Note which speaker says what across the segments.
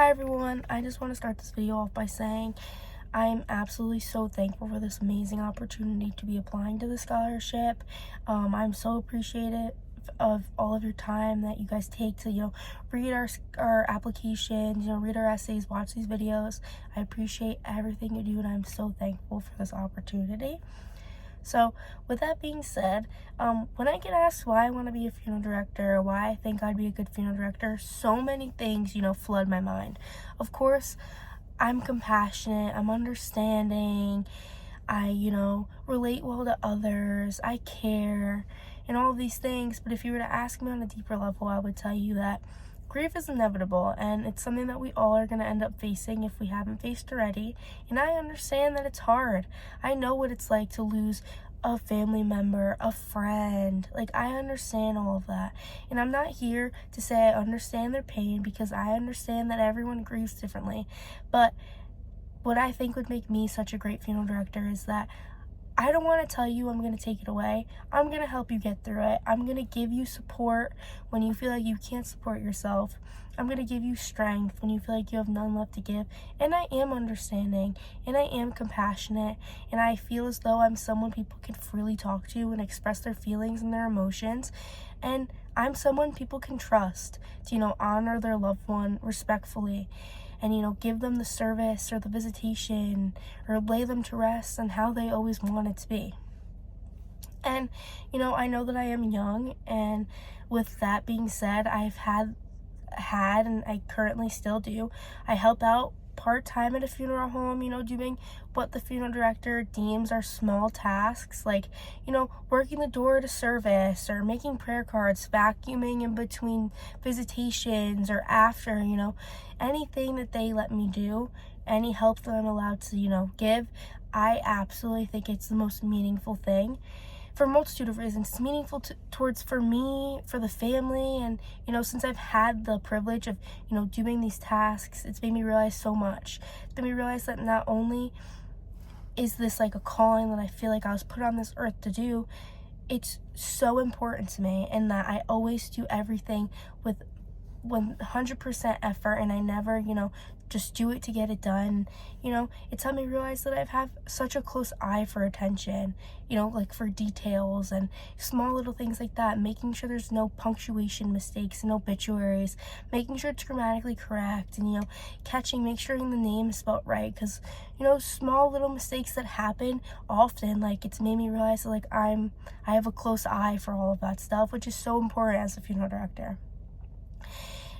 Speaker 1: Hi everyone, I just want to start this video off by saying I'm absolutely so thankful for this amazing opportunity to be applying to the scholarship. I'm so appreciative of all of your time that you guys take to, read our applications, read our essays, watch these videos. I appreciate everything you do and I'm so thankful for this opportunity. So with that being said, when I get asked why I want to be a funeral director, or why I think I'd be a good funeral director, so many things, flood my mind. Of course, I'm compassionate, I'm understanding, I, relate well to others, I care, and all of these things. But if you were to ask me on a deeper level, I would tell you that grief is inevitable, and it's something that we all are going to end up facing if we haven't faced already. And I understand that it's hard. I know what it's like to lose a family member, a friend. I understand all of that. And I'm not here to say I understand their pain, because I understand that everyone grieves differently. But what I think would make me such a great funeral director is that I don't want to tell you I'm going to take it away. I'm going to help you get through it. I'm going to give you support when you feel like you can't support yourself. I'm going to give you strength when you feel like you have none left to give. And I am understanding, and I am compassionate, and I feel as though I'm someone people can freely talk to and express their feelings and their emotions. And I'm someone people can trust to, honor their loved one respectfully, and give them the service or the visitation or lay them to rest on how they always want it to be. And I know that I am young, and with that being said, I've had and I currently still do, I help out part-time at a funeral home, doing what the funeral director deems are small tasks, like, working the door to service, or making prayer cards, vacuuming in between visitations or after, anything that they let me do, any help that I'm allowed to, give. I absolutely think it's the most meaningful thing for a multitude of reasons. It's meaningful towards for me, for the family, and since I've had the privilege of doing these tasks, it's made me realize so much. It's made me realize that not only is this like a calling that I feel like I was put on this earth to do, it's so important to me, and that I always do everything with 100% effort, and I never just do it to get it done. It's helped me realize that I have such a close eye for attention, for details and small little things like that, making sure there's no punctuation mistakes and obituaries, making sure it's grammatically correct, and make sure the name is spelled right, because small little mistakes that happen often, it's made me realize that I have a close eye for all of that stuff, which is so important as a funeral director.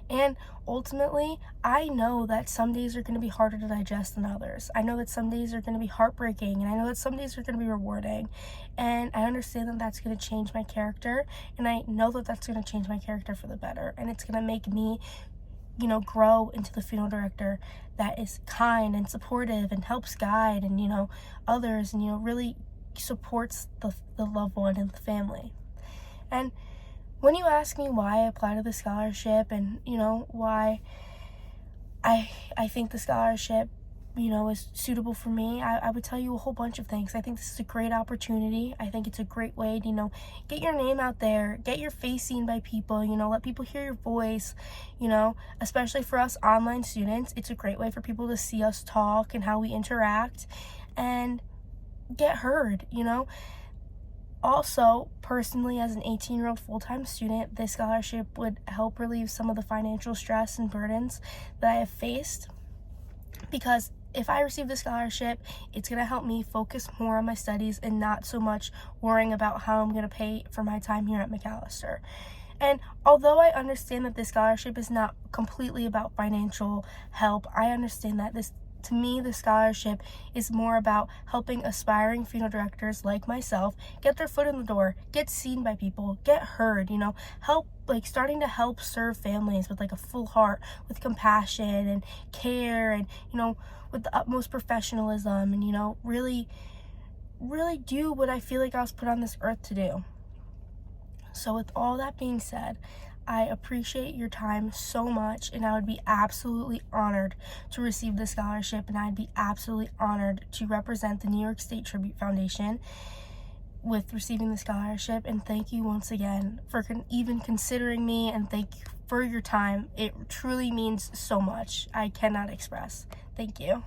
Speaker 1: And ultimately, I know that some days are going to be harder to digest than others. I know that some days are going to be heartbreaking, and I know that some days are going to be rewarding. And I understand that that's going to change my character, and I know that that's going to change my character for the better. And it's going to make me, grow into the funeral director that is kind and supportive and helps guide and, others, and, really supports the loved one and the family. And when you ask me why I applied to the scholarship and, why I think the scholarship, is suitable for me, I would tell you a whole bunch of things. I think this is a great opportunity. I think it's a great way to, get your name out there, get your face seen by people, let people hear your voice, especially for us online students. It's a great way for people to see us talk and how we interact and get heard, Also, personally, as an 18-year-old full-time student, this scholarship would help relieve some of the financial stress and burdens that I have faced, because if I receive the scholarship, it's going to help me focus more on my studies and not so much worrying about how I'm going to pay for my time here at McAllister. And although I understand that this scholarship is not completely about financial help, I understand that to me, the scholarship is more about helping aspiring funeral directors like myself get their foot in the door, get seen by people, get heard, help, starting to help serve families with a full heart, with compassion and care, and, with the utmost professionalism, and, really, really do what I feel like I was put on this earth to do. So with all that being said, I appreciate your time so much, and I would be absolutely honored to receive the scholarship, and I'd be absolutely honored to represent the New York State Tribute Foundation with receiving the scholarship, and thank you once again for even considering me, and thank you for your time. It truly means so much. I cannot express. Thank you.